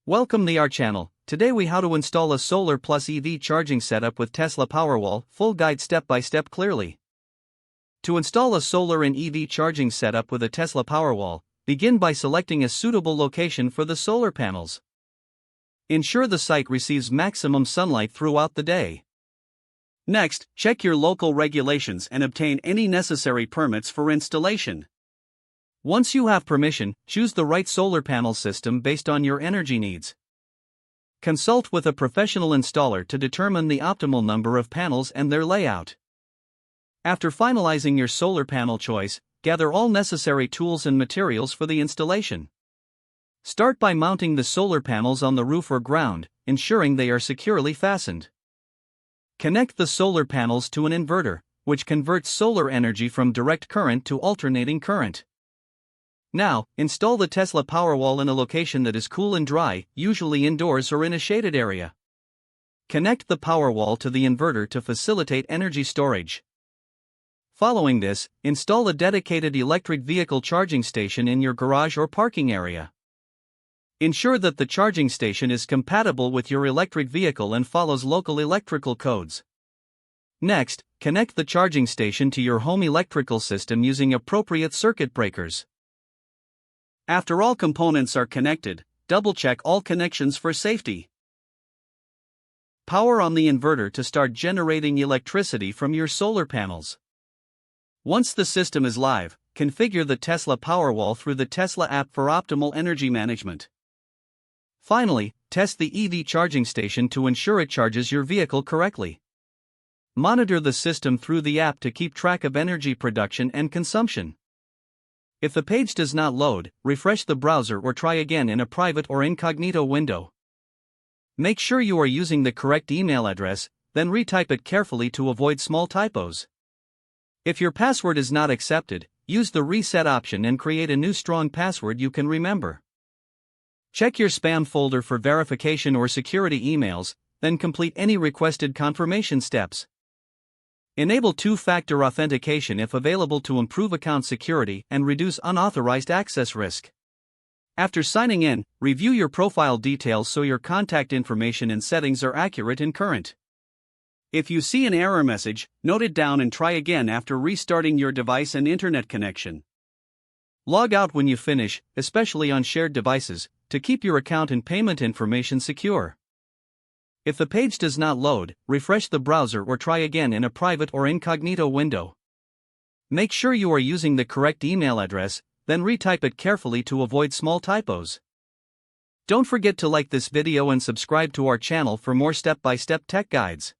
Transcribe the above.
Welcome to our channel. Today we how to install a solar plus EV charging setup with Tesla Powerwall, full guide step by step clearly. To install a solar and EV charging setup with a Tesla Powerwall, begin by selecting a suitable location for the solar panels. Ensure the site receives maximum sunlight throughout the day. Next, check your local regulations and obtain any necessary permits for installation. Once you have permission, choose the right solar panel system based on your energy needs. Consult with a professional installer to determine the optimal number of panels and their layout. After finalizing your solar panel choice, gather all necessary tools and materials for the installation. Start by mounting the solar panels on the roof or ground, ensuring they are securely fastened. Connect the solar panels to an inverter, which converts solar energy from direct current to alternating current. Now, install the Tesla Powerwall in a location that is cool and dry, usually indoors or in a shaded area. Connect the Powerwall to the inverter to facilitate energy storage. Following this, install a dedicated electric vehicle charging station in your garage or parking area. Ensure that the charging station is compatible with your electric vehicle and follows local electrical codes. Next, connect the charging station to your home electrical system using appropriate circuit breakers. After all components are connected, double-check all connections for safety. Power on the inverter to start generating electricity from your solar panels. Once the system is live, configure the Tesla Powerwall through the Tesla app for optimal energy management. Finally, test the EV charging station to ensure it charges your vehicle correctly. Monitor the system through the app to keep track of energy production and consumption. If the page does not load, refresh the browser or try again in a private or incognito window. Make sure you are using the correct email address, then retype it carefully to avoid small typos. If your password is not accepted, use the reset option and create a new strong password you can remember. Check your spam folder for verification or security emails, then complete any requested confirmation steps. Enable two-factor authentication if available to improve account security and reduce unauthorized access risk. After signing in, review your profile details so your contact information and settings are accurate and current. If you see an error message, note it down and try again after restarting your device and internet connection. Log out when you finish, especially on shared devices, to keep your account and payment information secure. If the page does not load, refresh the browser or try again in a private or incognito window. Make sure you are using the correct email address, then retype it carefully to avoid small typos. Don't forget to like this video and subscribe to our channel for more step-by-step tech guides.